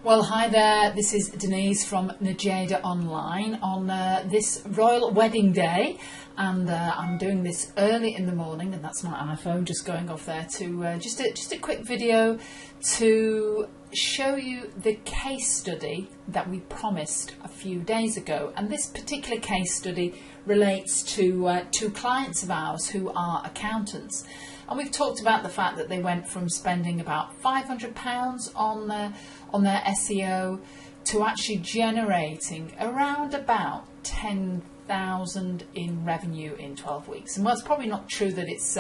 Well, hi there, this is Denise from Najeda Online on this royal wedding day, and I'm doing this early in the morning, and that's my iPhone just going off there to just a quick video to show you the case study that we promised a few days ago. And this particular case study relates to two clients of ours who are accountants. And we've talked about the fact that they went from spending about £500 on their SEO to actually generating around about 10,000 in revenue in 12 weeks. And well, it's probably not true that it's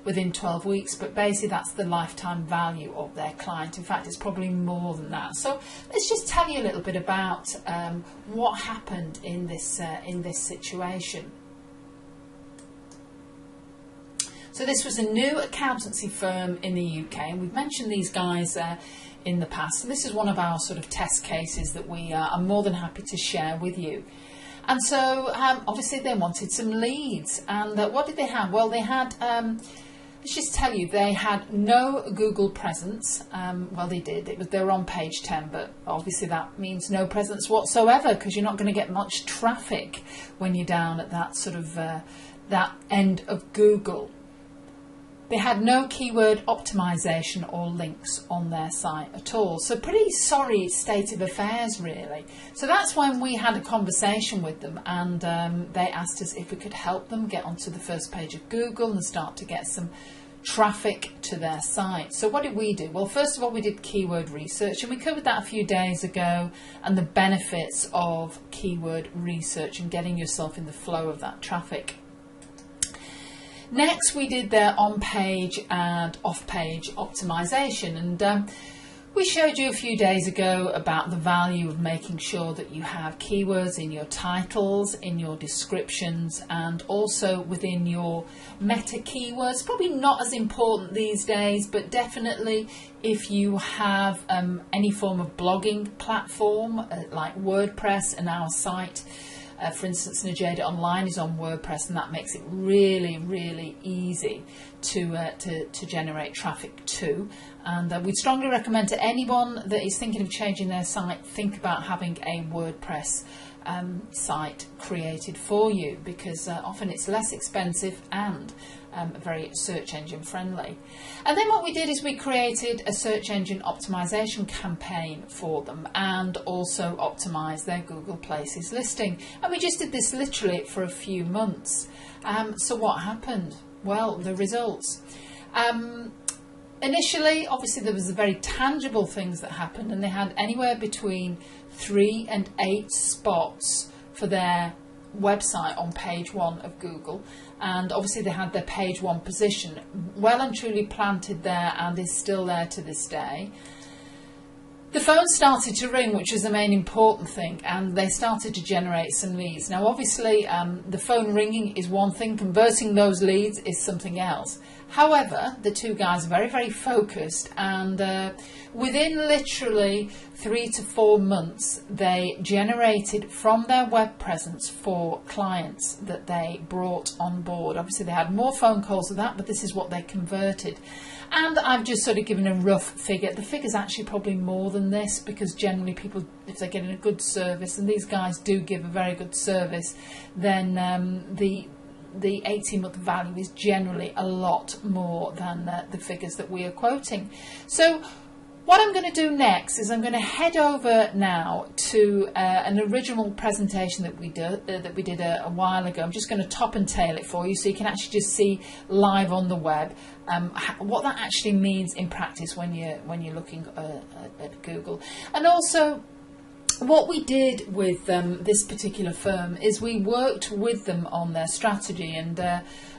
within 12 weeks, but basically that's the lifetime value of their client. In fact, it's probably more than that. So let's just tell you a little bit about what happened in this situation. So this was a new accountancy firm in the UK, and we've mentioned these guys in the past. So this is one of our sort of test cases that we are more than happy to share with you. And so obviously they wanted some leads, and what did they have? Well, they had, let's just tell you, they had no Google presence. Well, they did. They were on page 10, but obviously that means no presence whatsoever, because you're not going to get much traffic when you're down at that sort of that end of Google. They had no keyword optimization or links on their site at all. So pretty sorry state of affairs, really. So that's when we had a conversation with them, and they asked us if we could help them get onto the first page of Google and start to get some traffic to their site. So what did we do? Well, first of all, we did keyword research, and we covered that a few days ago, and the benefits of keyword research and getting yourself in the flow of that traffic. Next, we did their on-page and off-page optimization, and we showed you a few days ago about the value of making sure that you have keywords in your titles, in your descriptions, and also within your meta keywords. Probably not as important these days, but definitely if you have any form of blogging platform like WordPress, and our site, for instance, Najeda Online is on WordPress, and that makes it really, really easy to generate traffic to. And we'd strongly recommend to anyone that is thinking of changing their site, think about having a WordPress site created for you, because often it's less expensive and very search engine friendly. And then what we did is we created a search engine optimization campaign for them, and also optimized their Google Places listing. And we just did this literally for a few months. So what happened? Well, the results. Initially, obviously, there was the very tangible things that happened, and they had anywhere between 3 and 8 spots for their website on page 1 of Google, and obviously they had their page 1 position well and truly planted there, and is still there to this day. The phone started to ring, which was the main important thing, and they started to generate some leads. Now obviously the phone ringing is one thing, converting those leads is something else. However, the two guys are very, very focused, and within literally 3 to 4 months, they generated from their web presence 4 clients that they brought on board. Obviously, they had more phone calls than that, but this is what they converted. And I've just sort of given a rough figure. The figure's actually probably more than this, because generally people, if they're getting a good service, and these guys do give a very good service, then the 18-month value is generally a lot more than the figures that we are quoting. So what I'm going to do next is I'm going to head over now to an original presentation that we did a while ago. I'm just going to top and tail it for you, so you can actually just see live on the web what that actually means in practice when you're looking at Google. And also, what we did with this particular firm is we worked with them on their strategy, and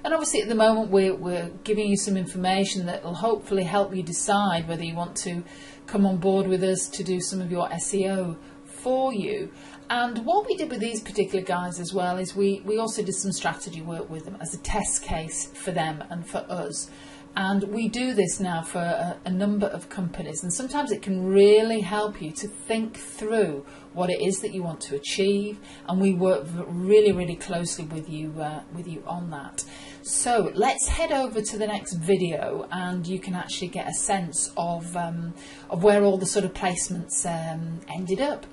obviously at the moment we're giving you some information that will hopefully help you decide whether you want to come on board with us to do some of your SEO for you. And what we did with these particular guys as well is we also did some strategy work with them as a test case for them and for us. And we do this now for a number of companies, and sometimes it can really help you to think through what it is that you want to achieve, and we work really, really closely with you on that. So let's head over to the next video, and you can actually get a sense of where all the sort of placements ended up.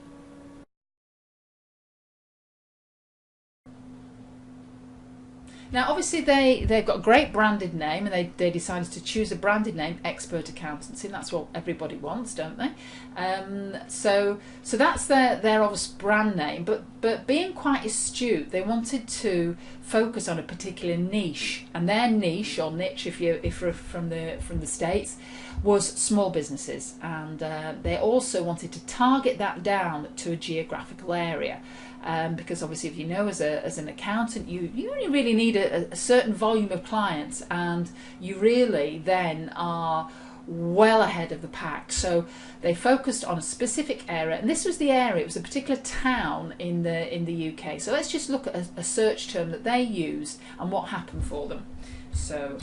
Now obviously they've got a great branded name, and they decided to choose a branded name, Expert Accountancy, and that's what everybody wants, don't they? So that's their obvious brand name, but being quite astute, they wanted to focus on a particular niche, and their niche, or niche if you're from the States, was small businesses, and they also wanted to target that down to a geographical area. Because obviously, if you know, as an accountant, you only really need a certain volume of clients, and you really then are well ahead of the pack. So they focused on a specific area, and this was the area. It was a particular town in the UK. So let's just look at a search term that they used and what happened for them. So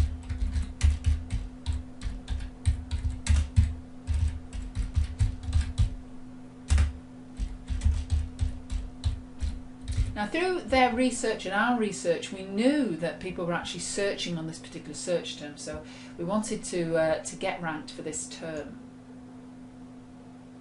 now, through their research and our research, we knew that people were actually searching on this particular search term, so we wanted to get ranked for this term.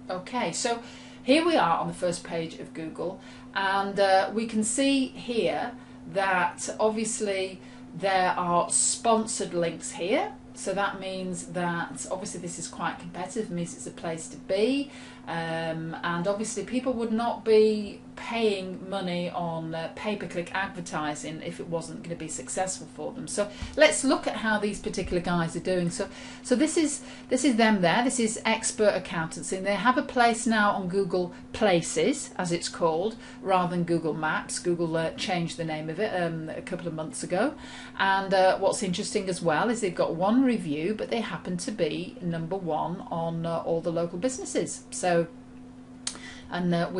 Okay, so here we are on the first page of Google, and we can see here that obviously there are sponsored links here. So that means that obviously this is quite competitive, it means it's a place to be, and obviously people would not be paying money on pay-per-click advertising if it wasn't going to be successful for them. So let's look at how these particular guys are doing. So this is them there. This is Expert Accountancy, and they have a place now on Google Places, as it's called, rather than Google Maps. Google changed the name of it a couple of months ago. And what's interesting as well is they've got one review, but they happen to be #1 on all the local businesses. So, and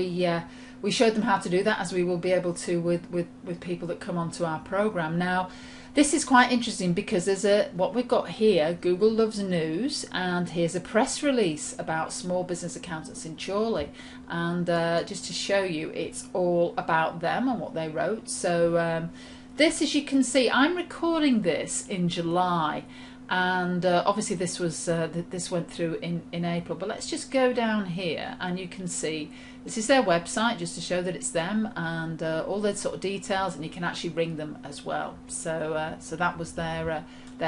we showed them how to do that, as we will be able to with people that come onto our program. Now this is quite interesting because there's what we've got here, Google Loves News, and here's a press release about small business accountants in Chorley, and just to show you, it's all about them and what they wrote. So this, as you can see, I'm recording this in July, and obviously this was this went through in April, but let's just go down here, and you can see this is their website, just to show that it's them, and all the sort of details, and you can actually ring them as well. So so that was their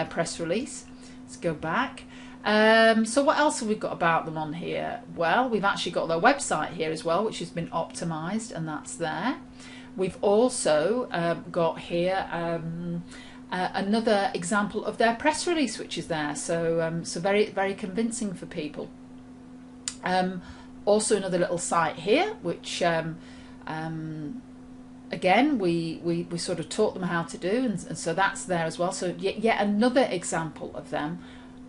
press release. Let's go back. So what else have we got about them on here? Well, we've actually got their website here as well, which has been optimized, and that's there. We've also got here another example of their press release, which is there. So so very, very convincing for people. Also another little site here, which again we sort of taught them how to do, and so that's there as well. So yet another example of them.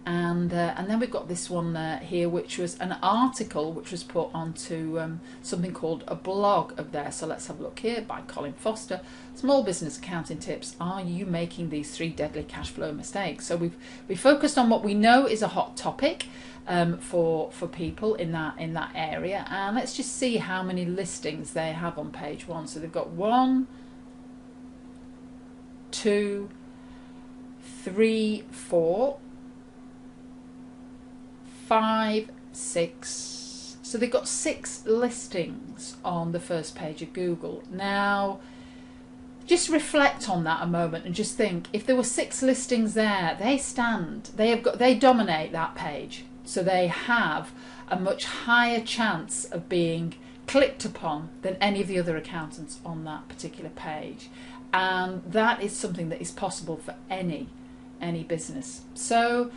And then we've got this one here, which was an article which was put onto something called a blog of theirs. So let's have a look here, by Colin Foster. Small business accounting tips. Are you making these 3 deadly cash flow mistakes? So we focused on what we know is a hot topic for people in that area, and let's just see how many listings they have on page 1. So they've got 1, 2, 3, 4, 5, 6. So they've got 6 listings on the first page of Google. Now just reflect on that a moment and just think, if there were 6 listings there, they dominate that page, so they have a much higher chance of being clicked upon than any of the other accountants on that particular page, and that is something that is possible for any business. So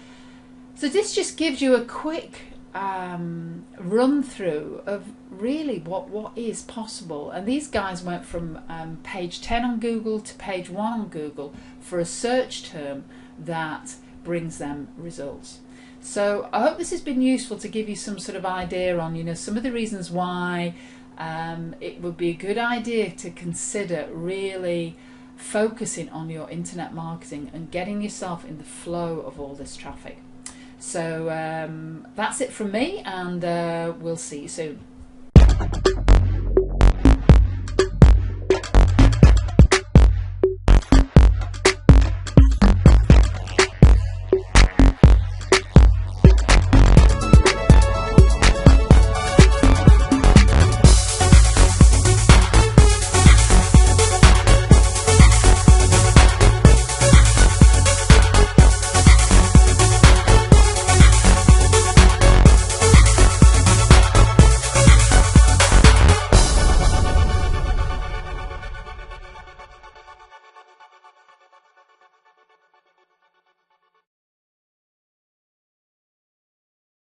this just gives you a quick run through of really what is possible. And these guys went from page 10 on Google to page 1 on Google for a search term that brings them results. So I hope this has been useful to give you some sort of idea on, you know, some of the reasons why it would be a good idea to consider really focusing on your internet marketing and getting yourself in the flow of all this traffic. So that's it from me, and we'll see you soon.